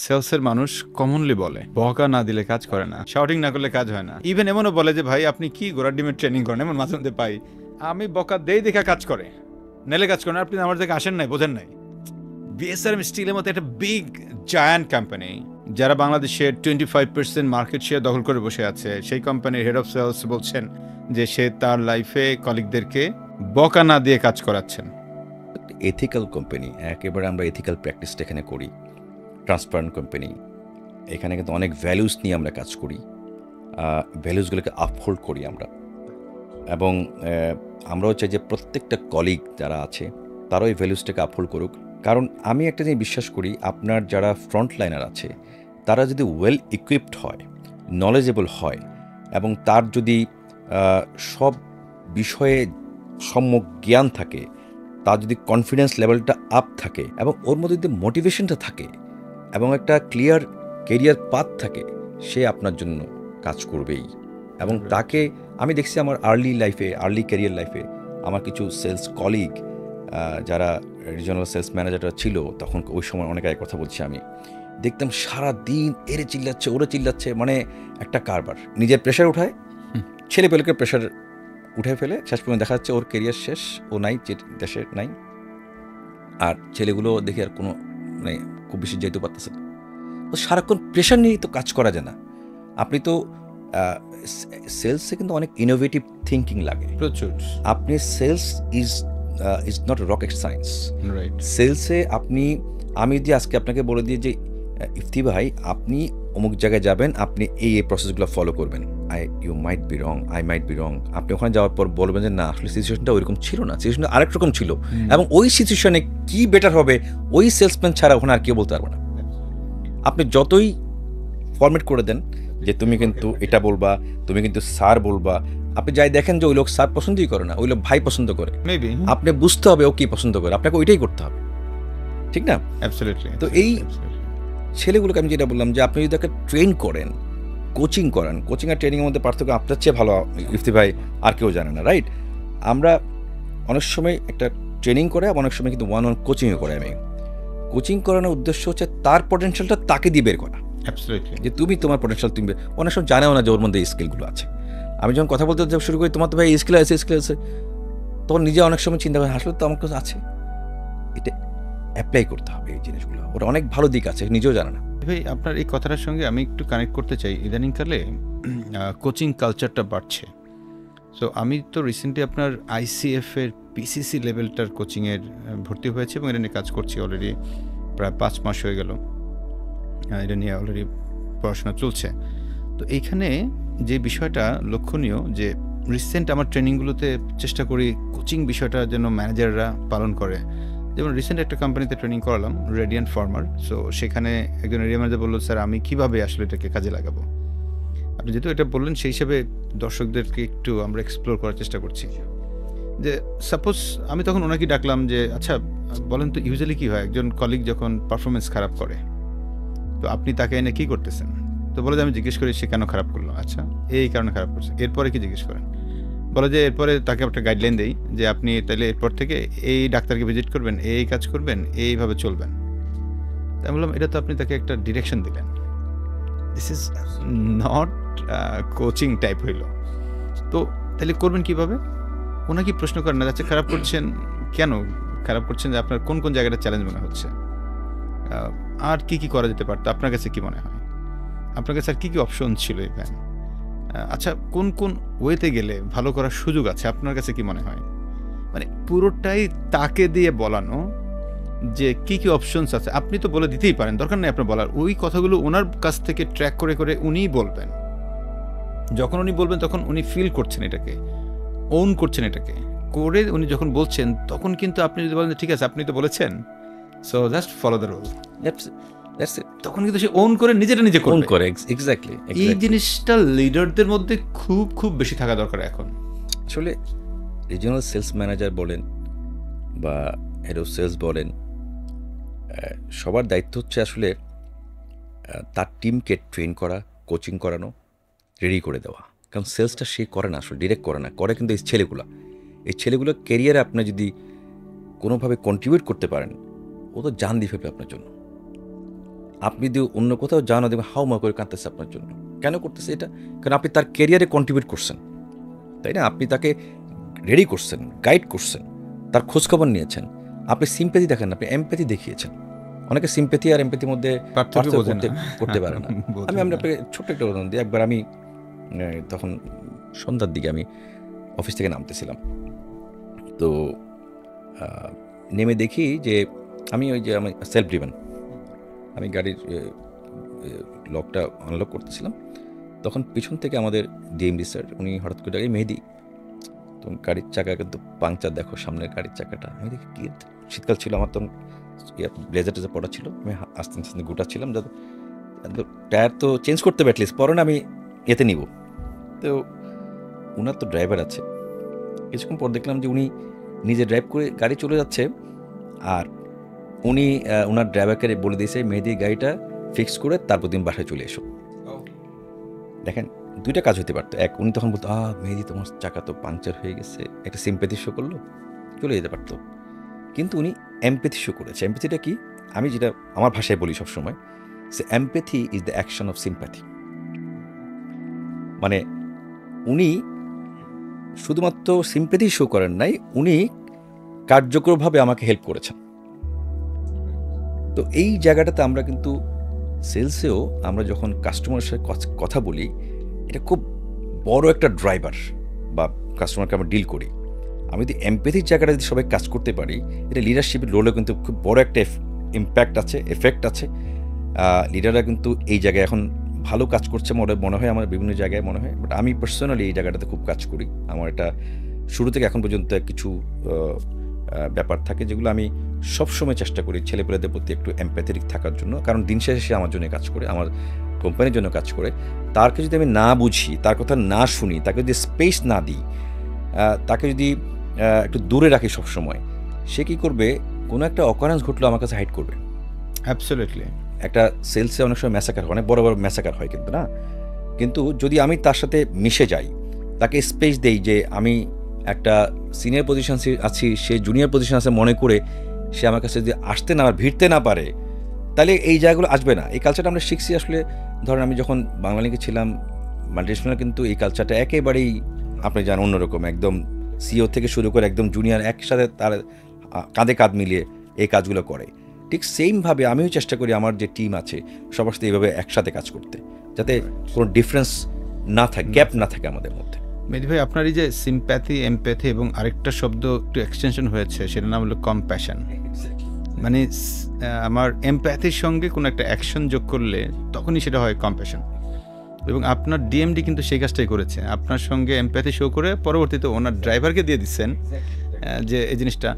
সেলসের মানুষ কমনলি বলে বকা না দিলে কাজ করে না, শাউটিং না করলে কাজ হয় না। ইভেন এমনও বলে যে ভাই আপনি কি ঘোড়ার ডিমের ট্রেনিং করেন, এমন মাঝে মধ্যে পাই। আমি বকা দেই দেখা কাজ করে, নেলে কাজ করেন, আপনি আমার থেকে আসেন নাই, বোঝেন নাই। বিএসআরএম স্টিলের মতো একটা বিগ জায়ান্ট কোম্পানি, যারা বাংলাদেশের 25% মার্কেট শেয়ার দখল করে বসে আছে, সেই কোম্পানির হেড অফ সেলস বলছেন যে সে তার লাইফে কলিগদেরকে বকা না দিয়ে কাজ করাচ্ছেন। এথিক্যাল কোম্পানি, একেবারে আমরা এথিক্যাল প্র্যাকটিসটা এখানে করি। ট্রান্সপারেন্ট কোম্পানি, এখানে কিন্তু অনেক ভ্যালুস নিয়ে আমরা কাজ করি, ভ্যালুসগুলোকে আপহোল্ড করি আমরা। এবং আমরাও চাই যে প্রত্যেকটা কলিগ যারা আছে তারাও এই ভ্যালুসটাকে আপহোল্ড করুক। কারণ আমি একটা জিনিস বিশ্বাস করি, আপনার যারা ফ্রন্টলাইনার আছে তারা যদি ওয়েল ইকুইপড হয়, নলেজেবল হয়, এবং তার যদি সব বিষয়ে সম্যক জ্ঞান থাকে, তার যদি কনফিডেন্স লেভেলটা আপ থাকে, এবং ওর মধ্যে যদি মোটিভেশনটা থাকে, এবং একটা ক্লিয়ার কেরিয়ার পাথ থাকে, সে আপনার জন্য কাজ করবেই। এবং তাকে আমি দেখছি আমার আর্লি ক্যারিয়ার লাইফে আমার কিছু সেলস কলিগ যারা রিজনাল সেলস ম্যানেজাররা ছিল তখন, ওই সময় অনেক আগে কথা বলছি, আমি দেখতাম সারা দিন এরে চিল্লাচ্ছে ওরে চিল্লাচ্ছে, মানে একটা কারবার, নিজের প্রেশার উঠায়, ছেলেপেলেকে প্রেশার উঠে ফেলে, শেষ পর্যন্ত দেখা যাচ্ছে ওর কেরিয়ার শেষ, ও নাই, দেশে নাই, আর ছেলেগুলো দেখে আর কোনো মানে খুব বেশি যেতে পারতেছে না। তো সারাক্ষণ প্রেশার নিয়েই তো কাজ করা যায় না। আপনি তো সেলসে কিন্তু অনেক ইনোভেটিভ থিঙ্কিং লাগে প্রচুর। আপনি sales is not rocket science. Right. সেলসে আমি যদি আজকে আপনাকে বলে দিই যে ইফতি ভাই আপনি অমুক জায়গায় যাবেন, আপনি এই প্রসেসগুলো ফলো করবেন, you might be wrong, I might be wrong. আপনি ওখানে যাওয়ার পর বলবেন যে না, আসলে সিচুয়েশনটা ওইরকম ছিল না, সিচুয়েশনটা আরেক রকম ছিল, এবং ওই সিচুয়েশনে কি বেটার হবে ওই সেলসম্যান ছাড়া ওখানে আর কেউ বলতে পারবে না। আপনি যতই ফরম্যাট করে দেন যে তুমি কিন্তু এটা বলবা, তুমি কিন্তু স্যার বলবা, আপনি যাই দেখেন যে ওই লোক স্যার পছন্দই করে না, ওই লোক ভাই পছন্দ করে, মেবি আপনি বুঝতে হবে ও কি পছন্দ করে, আপনাকে ওইটাই করতে হবে, ঠিক না? অ্যাবসলিউটলি। তো এই ছেলেগুলোকে আমি যেটা বললাম যে আপনি যদি তাকে ট্রেন করেন, কোচিং করান, কোচিং আর ট্রেনিংয়ের মধ্যে পার্থক্য আপনার চেয়ে ভালো ইফতি ভাই আর কেউ জানে না, রাইট? আমরা অনেক সময় একটা ট্রেনিং করে, অনেক সময় কিন্তু ওয়ান কোচিংও করে। আমি কোচিং করানোর উদ্দেশ্য হচ্ছে তার পটেনশিয়ালটা তাকে দিয়ে বের করা, যে তুমি তোমার পটেনশিয়াল তুমি অনেক সময় জানেও না যে ওর মধ্যে এই স্কিলগুলো আছে। আমি যখন কথা বলতে শুরু করি, তোমার তো ভাই এই স্কিল আছে, তখন নিজে অনেক সময় চিন্তা করে আসলে তো আমার কাছে আছে, এটা অ্যাপ্লাই করতে হবে এই জিনিসগুলো, ওটা অনেক ভালো দিক আছে, নিজেও জানে না। ভাই আপনার এই কথাটার সঙ্গে আমি একটু কানেক্ট করতে চাই। ইদানিংকালে কোচিং কালচারটা বাড়ছে। সো আমি তো রিসেন্টলি আপনার আইসিএফ এর পিসিসি লেভেলটার কোচিংয়ের ভর্তি হয়েছে এবং এটা নিয়ে কাজ করছি অলরেডি প্রায় 5 মাস হয়ে গেল। এটা নিয়ে অলরেডি পড়াশোনা চলছে। তো এইখানে যে বিষয়টা লক্ষণীয়, যে রিসেন্ট আমার ট্রেনিংগুলোতে চেষ্টা করি কোচিং বিষয়টা যেন ম্যানেজাররা পালন করে। যেমন রিসেন্ট একটা কোম্পানিতে ট্রেনিং করালাম, রেডিয়েন্ট ফার্মার। সো সেখানে একজন এরিয়া ম্যানেজার বললো, স্যার আমি কীভাবে আসলে এটাকে কাজে লাগাবো। আপনি যেহেতু এটা বললেন, সেই হিসাবে দর্শকদেরকে একটু আমরা এক্সপ্লোর করার চেষ্টা করছি। যে সাপোজ আমি তখন ওনাকে ডাকলাম যে আচ্ছা বলেন তো ইউজুয়ালি কী হয় একজন কলিগ যখন পারফরমেন্স খারাপ করে, তো আপনি তাকে এনে কী করতেছেন? তো বলে যে আমি জিজ্ঞেস করি সে কেন খারাপ করলো, আচ্ছা এই কারণে খারাপ করছে, এরপরে কি জিজ্ঞেস করেন? বলে যে এরপরে তাকে একটা গাইডলাইন দেই যে আপনি তাহলে এরপর থেকে এই ডাক্তারকে ভিজিট করবেন, এই কাজ করবেন, এইভাবে চলবেন। তাই বললাম এটা তো আপনি তাকে একটা ডিরেকশন দিলেন, this is not coaching type হইল। তো তাহলে করবেন কীভাবে? ওনাকে প্রশ্ন করেন না, যাচ্ছে খারাপ করছেন কেন, খারাপ করছেন যে আপনার কোন কোন জায়গাটা চ্যালেঞ্জ মনে হচ্ছে, আর কি কি করা যেতে পারতো, আপনার কাছে কি মনে হয়, আপনার কাছে আর কী কী অপশন ছিল ইভেন, আচ্ছা কোন কোন ওয়েতে গেলে ভালো করার সুযোগ আছে আপনার কাছে কি মনে হয়। মানে পুরোটাই তাকে দিয়ে বলানো যে কি কি অপশনস আছে। আপনি তো বলে দিতেই পারেন, দরকার নেই আপনার বলার, ওই কথাগুলো ওনার কাছ থেকে ট্র্যাক করে করে উনিই বলবেন। যখন উনি বলবেন তখন উনি ফিল করছেন এটাকে, ওন করছেন এটাকে, করে উনি যখন বলছেন তখন কিন্তু আপনি যদি বলেন ঠিক আছে আপনি তো বলেছেন, so just follow the rule, তখন কিন্তু সে ওন করে নিজেটা নিজে করে। এক্স্যাক্টলি এই জিনিসটা লিডারদের মধ্যে খুব খুব বেশি থাকা দরকার এখন। আসলে রিজিওনাল সেলস ম্যানেজার বলেন বা হেড অফ সেলস বলেন, সবার দায়িত্ব হচ্ছে আসলে তার টিমকে ট্রেন করা, কোচিং করানো, রেডি করে দেওয়া। কারণ সেলসটা সে করে না, আসলে ডিরেক্ট করে না, করে কিন্তু এই ছেলেগুলো ক্যারিয়ারে আপনি যদি কোনোভাবে কন্ট্রিবিউট করতে পারেন, ও তো জান দিয়ে ফেলবে আপনার জন্য। আপনি যদি অন্য কোথাও যান না দেখবেন হাউমা করে কাঁদতেছে আপনার জন্য। কেন করতেছে এটা? কারণ আপনি তার ক্যারিয়ারে কন্ট্রিবিউট করছেন, তাই না? আপনি তাকে রেডি করছেন, গাইড করছেন, তার খোঁজখবর নিয়েছেন। আপনি সিম্প্যাথি দেখেন, আপনি এমপ্যাথি দেখিয়েছেন। অনেকে সিম্প্যাথি আর এমপ্যাথির মধ্যে পার্থক্য করতে পারে না। আমি আপনাকে ছোট্ট একটা উদাহরণ দিই। একবার আমি তখন সন্ধ্যার দিকে আমি অফিস থেকে নামতেছিলাম, তো নেমে দেখি যে আমি ওই যে আমি সেলফ ড্রিভেন, আমি গাড়ির লকটা আনলক করতেছিলাম, তখন পিছন থেকে আমাদের ডিএমডি স্যার উনি হঠাৎ করে ডাকে, মেহেদি তুমি গাড়ির চাকা কিন্তু পাংচার দেখো, সামনের গাড়ির চাকাটা। আমি দেখি কি, শীতকাল ছিল, আমার তখন ব্লেজার টেজার পড়া ছিল, আমি আস্তে আস্তে গোটা ছিলাম, যাতে টায়ার তো চেঞ্জ করতে হবে অ্যাটলিস্ট, পরে না আমি এতে নিব। তো ওনার তো ড্রাইভার আছে, কিছুক্ষণ পর দেখলাম যে উনি নিজে ড্রাইভ করে গাড়ি চলে যাচ্ছে, আর উনি ওনার ড্রাইভারকে বলে দিয়েছে মেহেদির গাড়িটা ফিক্স করে তারপর দিন বাসায় চলে এসো। দেখেন দুইটা কাজ হতে পারতো। এক, উনি তখন বলতো মেহেদি তোমার চাকা তো পাংচার হয়ে গেছে, একটা সিম্প্যাথি শো করলো, চলে যেতে পারতো। কিন্তু উনি এমপ্যাথি শো করেছে। এমপ্যাথিটা কি? আমি যেটা আমার ভাষায় বলি সবসময়, সে empathy is the action of sympathy. মানে উনি শুধুমাত্র সিম্প্যাথি শো করেন নাই, উনি কার্যকরভাবে আমাকে হেল্প করেছেন। তো এই জায়গাটাতে আমরা কিন্তু সেলসেও আমরা যখন কাস্টমারের সাথে কথা বলি, এটা খুব বড় একটা ড্রাইভার বা কাস্টমারকে আমরা ডিল করি। আমি যদি এমপ্যাথির জায়গাটা যদি সবাই কাজ করতে পারি, এটা লিডারশিপের রোলে কিন্তু খুব বড় একটা ইম্প্যাক্ট আছে, এফেক্ট আছে। লিডাররা কিন্তু এই জায়গায় এখন ভালো কাজ করছে মনে হয়, আমার বিভিন্ন জায়গায় মনে হয়। বাট আমি পার্সোনালি এই জায়গাটাতে খুব কাজ করি। আমার এটা শুরু থেকে এখন পর্যন্ত কিছু ব্যাপার থাকে যেগুলো আমি সবসময় চেষ্টা করি ছেলেপেলেদের প্রতি একটু এমপ্যাথেটিক থাকার জন্য। কারণ দিন শেষে সে আমার জন্য কাজ করে, আমার কোম্পানির জন্য কাজ করে। তাকে যদি আমি না বুঝি, তার কথা না শুনি, তাকে যদি স্পেস না দিই, তাকে যদি একটু দূরে রাখি সবসময়, সে কী করবে? কোনো একটা অকারেন্স ঘটলেও আমার কাছে হাইড করবে। অ্যাবসলিউটলি। একটা সেলসে অনেক সময় ম্যাসাকার হয়, অনেক বড় বড় ম্যাসাকার হয়, কিন্তু না, কিন্তু যদি আমি তার সাথে মিশে যাই, তাকে স্পেস দেই যে আমি একটা সিনিয়র পজিশন আছি, সে জুনিয়র পজিশন আছে মনে করে সে আমার কাছে যদি আসতে না ভিড়তে না পারে, তাহলে এই জায়গাগুলো আসবে না। এই কালচারটা আমরা শিখছি আসলে। ধরেন আমি যখন বাংলালিংকে ছিলাম, মাল্টিনেশনাল, কিন্তু এই কালচারটা একেবারেই আপনি জানেন অন্যরকম। একদম সিও থেকে শুরু করে একদম জুনিয়র একসাথে তার কাঁধে কাঁধ মিলিয়ে এই কাজগুলো করে। ঠিক সেমভাবে আমিও চেষ্টা করি আমার যে টিম আছে সবার সাথে এইভাবে একসাথে কাজ করতে, যাতে কোনো ডিফারেন্স না থাকে, গ্যাপ না থাকে আমাদের মধ্যে। মেহেদি ভাই, আপনার এই যে সিম্প্যাথি, এমপ্যাথি এবং আরেকটা শব্দ একটু এক্সটেনশন হয়েছে, সেটার নাম হলো কম্প্যাশন। মানে আমার এমপ্যাথির সঙ্গে কোনো একটা অ্যাকশন যোগ করলে তখনই সেটা হয় কম্প্যাশন। এবং আপনার ডিএমডি কিন্তু সেই কাজটাই করেছে, আপনার সঙ্গে এমপ্যাথি শো করে পরবর্তীতে ওনার ড্রাইভারকে দিয়ে দিচ্ছেন যে এই জিনিসটা